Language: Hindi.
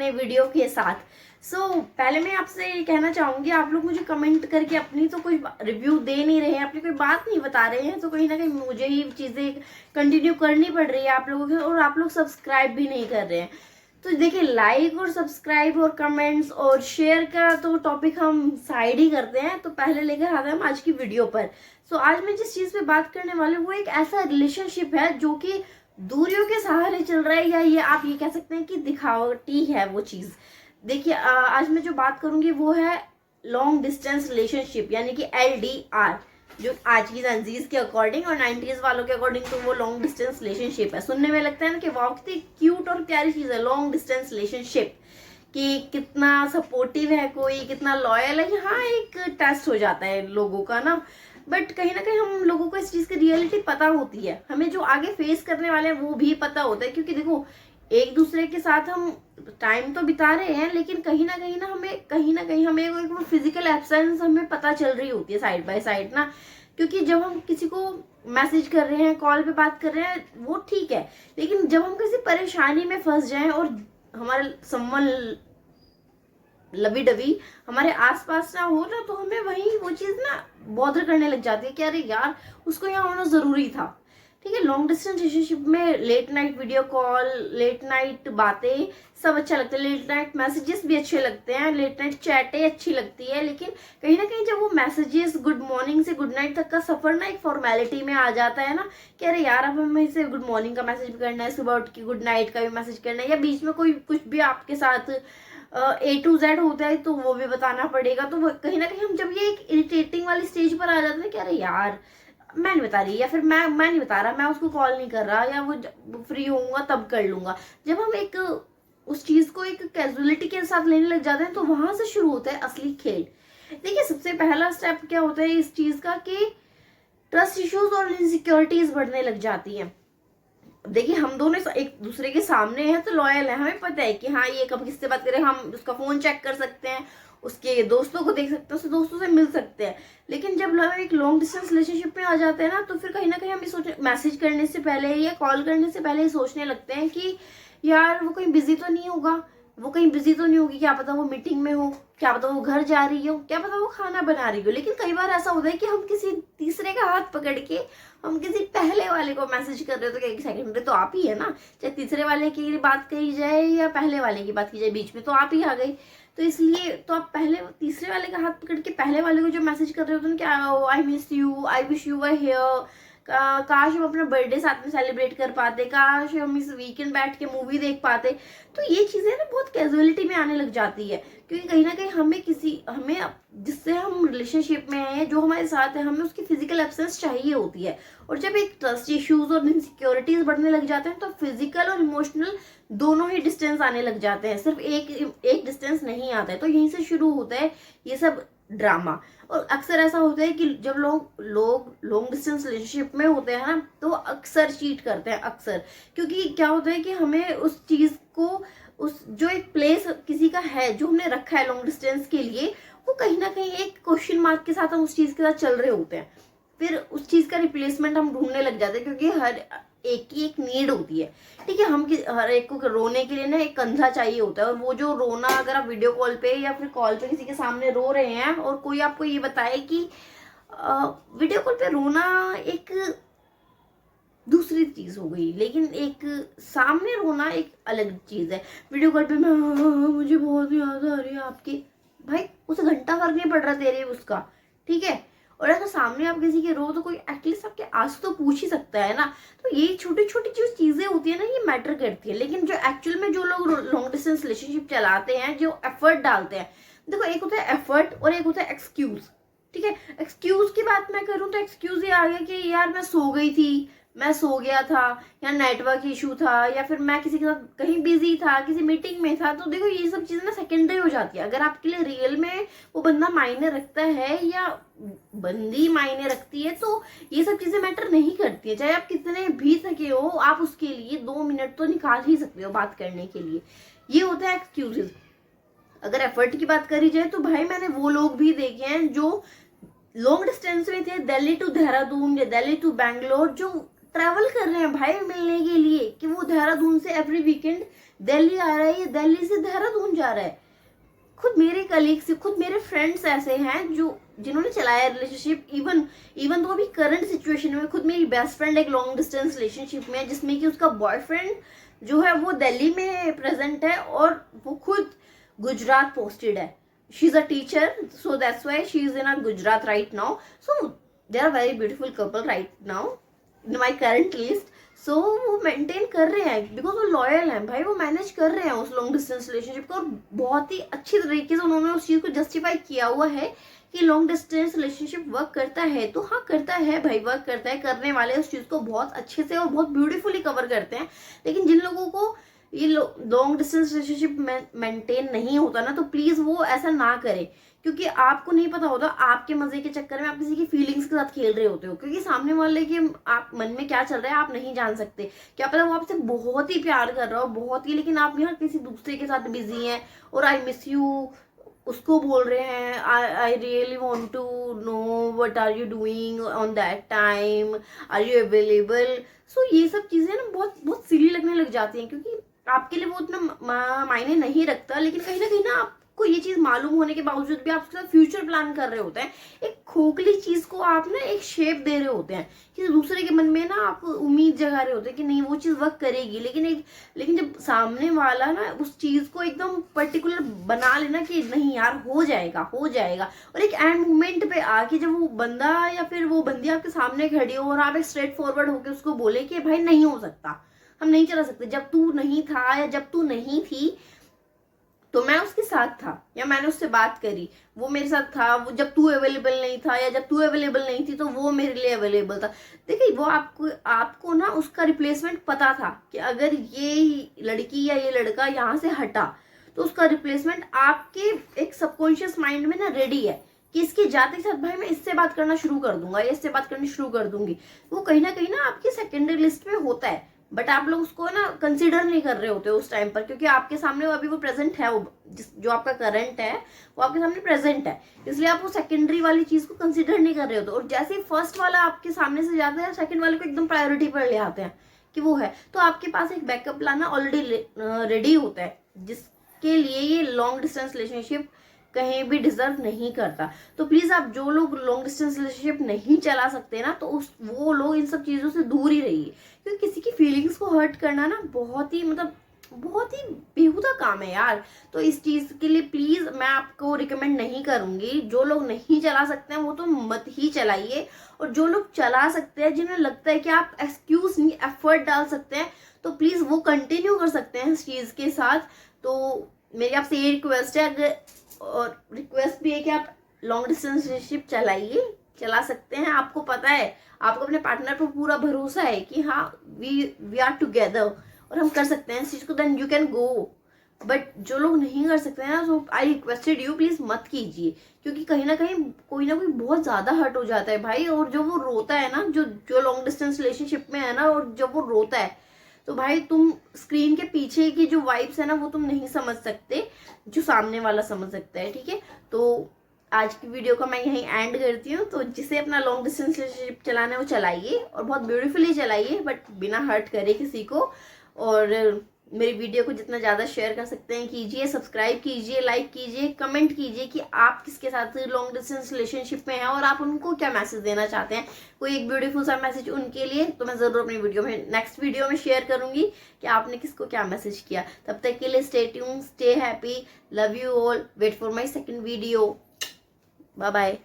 नए वीडियो के साथ। पहले मैं आपसे कहना चाहूंगी, आप लोग मुझे कमेंट करके अपनी तो कोई रिव्यू दे नहीं रहे हैं, अपनी कोई बात नहीं बता रहे हैं, तो कहीं ना कहीं मुझे ही चीज़ें कंटिन्यू करनी पड़ रही है आप लोगों की, और आप लोग सब्सक्राइब भी नहीं कर रहे हैं। तो देखिए, लाइक और सब्सक्राइब और कमेंट्स और शेयर का तो टॉपिक हम साइड ही करते हैं, तो पहले लेकर आते हैं हम आज की वीडियो पर। आज मैं जिस चीज़ पे बात करने वाली हूँ वो एक ऐसा रिलेशनशिप है जो कि दूरियों के सहारे चल रहा है, या ये आप ये कह सकते हैं कि दिखावटी है वो चीज़। देखिए, आज मैं जो बात करूंगी वो है लॉन्ग डिस्टेंस रिलेशनशिप, यानी कि LDR, जो आज की जंजीज के अकॉर्डिंग और 90s वालों के अकॉर्डिंग तो वो लॉन्ग डिस्टेंस रिलेशनशिप है। सुनने में लगता है ना कि वाह कितनी क्यूट और प्यारी चीज है लॉन्ग डिस्टेंस रिलेशनशिप, कि कितना सपोर्टिव है कोई, कितना लॉयल है। हाँ, एक टेस्ट हो जाता है लोगों का ना, बट कहीं ना कहीं हम लोगों को इस चीज की रियलिटी पता होती है, हमें जो आगे फेस करने वाले हैं वो भी पता होता है। क्योंकि देखो, एक दूसरे के साथ हम टाइम तो बिता रहे हैं, लेकिन कहीं ना कहीं हमें एक फिजिकल एब्सेंस हमें पता चल रही होती है साइड बाय साइड ना। क्योंकि जब हम किसी को मैसेज कर रहे हैं, कॉल पे बात कर रहे हैं, वो ठीक है, लेकिन जब हम किसी परेशानी में फंस जाएं और हमारे समवन लवी डवी हमारे आसपास ना हो ना, तो हमें वही वो चीज ना बॉदर करने लग जाती है कि अरे यार, उसको यहाँ होना जरूरी था। ठीक है, लॉन्ग डिस्टेंस रिलेशनशिप में late night video call, late night बातें सब अच्छा लगता है, लेट नाइट मैसेजेस भी अच्छे लगते हैं, लेट नाइट चैटें अच्छी लगती है, लेकिन कहीं ना कहीं जब वो मैसेजेस गुड मॉर्निंग से गुड नाइट तक का सफर ना एक फॉर्मेलिटी में आ जाता है ना, कि अरे यार अब हमें इसे गुड मॉर्निंग का मैसेज भी करना है, सुबह उठ के गुड नाइट का भी मैसेज करना है, या बीच में कोई कुछ भी आपके साथ A to Z होता है तो वो भी बताना पड़ेगा। तो कहीं ना कहीं हम जब ये एक इरिटेटिंग वाली स्टेज पर आ जाते हैं कि अरे यार मैं नहीं बता रही, या फिर मैं नहीं बता रहा, मैं उसको कॉल नहीं कर रहा, या वो फ्री होऊंगा तब कर लूंगा, जब हम एक उस चीज को एक कैजुअलिटी के साथ लेने लग जाते हैं, तो वहां से शुरू होता है असली खेल। देखिए, सबसे पहला स्टेप क्या होता है इस चीज का, कि ट्रस्ट इश्यूज और इनसिक्योरिटीज बढ़ने लग जाती हैं। देखिए, हम दोनों एक दूसरे के सामने हैं तो लॉयल है, हमें पता है कि हाँ ये कब किससे बात करें, हम उसका फोन चेक कर सकते हैं, उसके दोस्तों को देख सकते हैं, उसके दोस्तों से मिल सकते हैं। लेकिन जब हम एक लॉन्ग डिस्टेंस रिलेशनशिप में आ जाते हैं ना, तो फिर कहीं ना कहीं हम ये सोच, मैसेज करने से पहले या कॉल करने से पहले ही सोचने लगते हैं कि यार वो कहीं बिजी तो नहीं होगा, वो कहीं बिजी तो नहीं होगी, क्या पता वो मीटिंग में हो, क्या पता वो घर जा रही हो, क्या पता वो खाना बना रही हो। लेकिन कई बार ऐसा होता है कि हम किसी तीसरे का हाथ पकड़ के हम किसी पहले वाले को मैसेज कर रहे हो, तो एक सेकंड तो आप ही है ना, चाहे तीसरे वाले की बात कही जाए या पहले वाले की बात की जाए, बीच में तो आप ही आ गई। तो इसलिए तो आप पहले तीसरे वाले का हाथ पकड़ के पहले वाले को जो मैसेज कर रहे हो तो क्या, I miss you, I wish you were here, काश हम अपना बर्थडे साथ में सेलिब्रेट कर पाते, काश हम इस वीकेंड बैठ के मूवी देख पाते। तो ये चीजें ना बहुत कैजुअलिटी में आने लग जाती है, क्योंकि कहीं ना कहीं हमें जिससे हम रिलेशनशिप में हैं, जो हमारे साथ है, हमें उसकी फिजिकल एब्सेंस चाहिए होती है। और जब एक ट्रस्ट इश्यूज और इनसिक्योरिटीज बढ़ने लग जाते हैं, तो फिजिकल और इमोशनल दोनों ही डिस्टेंस आने लग जाते हैं, सिर्फ एक डिस्टेंस नहीं आता है। तो यहीं से शुरू होता है ये सब ड्रामा। और अक्सर ऐसा होता है कि जब लोग लॉन्ग डिस्टेंस रिलेशनशिप में होते हैं ना, तो अक्सर चीट करते हैं, अक्सर। क्योंकि क्या होता है कि हमें उस चीज को, उस जो एक प्लेस किसी का है जो हमने रखा है लॉन्ग डिस्टेंस के लिए, वो कहीं ना कहीं एक क्वेश्चन मार्क के साथ हम उस चीज के साथ चल रहे होते हैं। फिर उस चीज का रिप्लेसमेंट हम ढूंढने लग जाते हैं, क्योंकि हर एक की एक नीड होती है। ठीक है, हर एक को रोने के लिए ना एक कंधा चाहिए होता है, और वो जो रोना, अगर आप वीडियो कॉल पे या फिर कॉल पे किसी के सामने रो रहे हैं और कोई आपको ये बताए कि वीडियो कॉल पे रोना एक दूसरी चीज हो गई, लेकिन एक सामने रोना एक अलग चीज है। वीडियो कॉल पे मुझे बहुत याद आ रही है आपकी, भाई उसे घंटा फर्क नहीं पड़ रहा तेरे उसका, ठीक है। और अगर सामने आप किसी के रो, तो कोई एटलीस्ट आपके आज तो पूछ ही सकता है ना। तो ये छोटी छोटी जो चीजें होती है ना, ये मैटर करती है। लेकिन जो एक्चुअल में जो लोग लॉन्ग डिस्टेंस रिलेशनशिप चलाते हैं, जो एफर्ट डालते हैं, देखो एक होता है एफर्ट और एक होता है एक्सक्यूज। ठीक है, एक्सक्यूज की बात मैं करूं तो एक्सक्यूज ये आ गया कि यार मैं सो गई थी, मैं सो गया था, या नेटवर्क इशू था, या फिर मैं किसी के साथ कहीं बिजी था, किसी मीटिंग में था। तो देखो ये सब चीजें ना सेकेंडरी हो जाती है। अगर आपके लिए रियल में वो बंदा मायने रखता है या बंदी मायने रखती है, तो ये सब चीजें मैटर नहीं करती है। चाहे आप कितने भी थके हो, आप उसके लिए 2 मिनट तो निकाल ही सकते हो बात करने के लिए। ये होता है एक्सक्यूजेस। अगर एफर्ट की बात करी जाए, तो भाई मैंने वो लोग भी देखे हैं जो लॉन्ग डिस्टेंस में थे, दिल्ली टू देहरादून या दिल्ली टू बैंगलोर, जो ट्रैवल कर रहे हैं भाई मिलने के लिए, कि वो देहरादून से एवरी वीकेंड दिल्ली आ रहा है या दिल्ली से देहरादून जा रहा है। खुद मेरे कलीग्स, खुद मेरे फ्रेंड्स ऐसे हैं जो जिन्होंने चलाया रिलेशनशिप, इवन तो अभी करंट सिचुएशन में खुद मेरी बेस्ट फ्रेंड एक लॉन्ग डिस्टेंस रिलेशनशिप में है, जिसमें कि उसका बॉयफ्रेंड जो है वो दिल्ली में प्रेजेंट है और वो खुद गुजरात पोस्टेड है। She is a teacher, so that's why she is in a Gujarat right now. So they are very beautiful couple right now in my current list. सो वो मेंटेन कर रहे हैं बिकॉज वो लॉयल हैं भाई, वो मैनेज कर रहे हैं उस लॉन्ग डिस्टेंस रिलेशनशिप को, और बहुत ही अच्छी तरीके से उन्होंने उस चीज को जस्टिफाई किया हुआ है कि लॉन्ग डिस्टेंस रिलेशनशिप वर्क करता है। तो हाँ करता है भाई, वर्क करता है, करने वाले उस चीज को बहुत अच्छे से और बहुत ब्यूटीफुली कवर करते हैं। लेकिन जिन लोगों को ये लॉन्ग डिस्टेंस रिलेशनशिप मेंटेन नहीं होता ना, तो प्लीज वो ऐसा ना करे, क्योंकि आपको नहीं पता होता आपके मजे के चक्कर में आप किसी की फीलिंग्स के साथ खेल रहे होते हो, क्योंकि सामने वाले के आप मन में क्या चल रहा है आप नहीं जान सकते। क्या पता वो आपसे बहुत ही प्यार कर रहा हो, बहुत ही, लेकिन आप यहाँ किसी दूसरे के साथ बिजी हैं और आई मिस यू उसको बोल रहे हैं, I really want to know what are you doing on that time, are you available. So ये सब चीजें ना बहुत बहुत सिली लगने लग जाती हैं, क्योंकि आपके लिए वो उतना मायने नहीं रखता, लेकिन कहीं ना आपको ये चीज मालूम होने के बावजूद भी आप उसके साथ फ्यूचर प्लान कर रहे होते हैं। एक खोखली चीज को आप ना एक शेप दे रहे होते हैं, कि दूसरे के मन में ना आप उम्मीद जगा रहे होते हैं कि नहीं वो चीज वर्क करेगी, लेकिन जब सामने वाला ना उस चीज को एकदम पर्टिकुलर बना लेना कि नहीं यार हो जाएगा, और एक एंड मोमेंट पे आके जब वो बंदा या फिर वो बंदी आपके सामने खड़ी हो और आप एक स्ट्रेट फॉरवर्ड होकर उसको बोले कि भाई नहीं हो सकता, हम नहीं चला सकते, जब तू नहीं था या जब तू नहीं थी तो मैं उसके साथ था या मैंने उससे बात करी, वो मेरे साथ था, वो जब तू अवेलेबल नहीं था या जब तू अवेलेबल नहीं थी तो वो मेरे लिए अवेलेबल था। देखिए वो आपको ना उसका रिप्लेसमेंट पता था कि अगर ये लड़की या ये लड़का यहाँ से हटा तो उसका रिप्लेसमेंट आपके एक सबकॉन्शियस माइंड में ना रेडी है कि इसके जाते के साथ भाई मैं इससे बात करना शुरू कर दूंगा या इससे बात करनी शुरू कर दूंगी। वो कहीं ना आपकी सेकेंडरी लिस्ट में होता है, बट आप लोग उसको ना कंसीडर नहीं कर रहे होते उस टाइम पर, क्योंकि आपके सामने वो अभी वो प्रेजेंट है, वो जो आपका करंट है वो आपके सामने प्रेजेंट है, इसलिए आप वो सेकेंडरी वाली चीज को कंसीडर नहीं कर रहे होते। और जैसे ही फर्स्ट वाला आपके सामने से जाता है, सेकंड वाले को एकदम प्रायोरिटी पर ले आते हैं कि वो है, तो आपके पास एक बैकअप प्लान ऑलरेडी रेडी होता है, जिसके लिए ये लॉन्ग डिस्टेंस रिलेशनशिप कहीं भी डिजर्व नहीं करता। तो प्लीज आप जो लोग लॉन्ग डिस्टेंस रिलेशनशिप नहीं चला सकते ना, तो वो लोग इन सब चीजों से दूर ही रहिए, क्योंकि किसी की फीलिंग्स को हर्ट करना ना बहुत ही बहुत ही बेहुदा काम है यार। तो इस चीज के लिए प्लीज मैं आपको रिकमेंड नहीं करूंगी। जो लोग नहीं चला सकते हैं वो तो मत ही चलाइए, और जो लोग चला सकते हैं, जिन्हें लगता है कि आप एक्सक्यूज नहीं एफर्ट डाल सकते हैं, तो प्लीज वो कंटिन्यू कर सकते हैं इस चीज के साथ। तो मेरी आपसे ये रिक्वेस्ट है, अगर और रिक्वेस्ट भी है कि आप लॉन्ग डिस्टेंस रिलेशनशिप चला सकते हैं। आपको पता है, आपको अपने पार्टनर पर पूरा भरोसा है कि हाँ वी आर टुगेदर और हम कर सकते हैं इस चीज को, then you can go. But जो लोग नहीं कर सकते हैं ना, so I requested you please मत कीजिए, क्योंकि कहीं ना कहीं कोई ना कोई बहुत ज्यादा हर्ट हो जाता है भाई। और जो वो रोता है ना, जो लॉन्ग डिस्टेंस रिलेशनशिप में है ना, और जब वो रोता है तो भाई तुम स्क्रीन के पीछे की जो वाइब्स है ना वो तुम नहीं समझ सकते, जो सामने वाला समझ सकता है। ठीक है, तो आज की वीडियो का मैं यहीं एंड करती हूँ। तो जिसे अपना लॉन्ग डिस्टेंस रिलेशनशिप चलाना है वो चलाइए, और बहुत ब्यूटीफुली चलाइए, बट बिना हर्ट करे किसी को। और मेरी वीडियो को जितना ज़्यादा शेयर कर सकते हैं कीजिए, सब्सक्राइब कीजिए, लाइक कीजिए, कमेंट कीजिए कि आप किसके साथ लॉन्ग डिस्टेंस रिलेशनशिप में हैं और आप उनको क्या मैसेज देना चाहते हैं। कोई एक ब्यूटीफुल सा मैसेज उनके लिए तो मैं ज़रूर अपनी वीडियो में नेक्स्ट वीडियो में शेयर करूंगी कि आपने किसको क्या मैसेज किया। तब तक के लिए stay tuned, stay happy, love you all, wait for my second video, bye bye.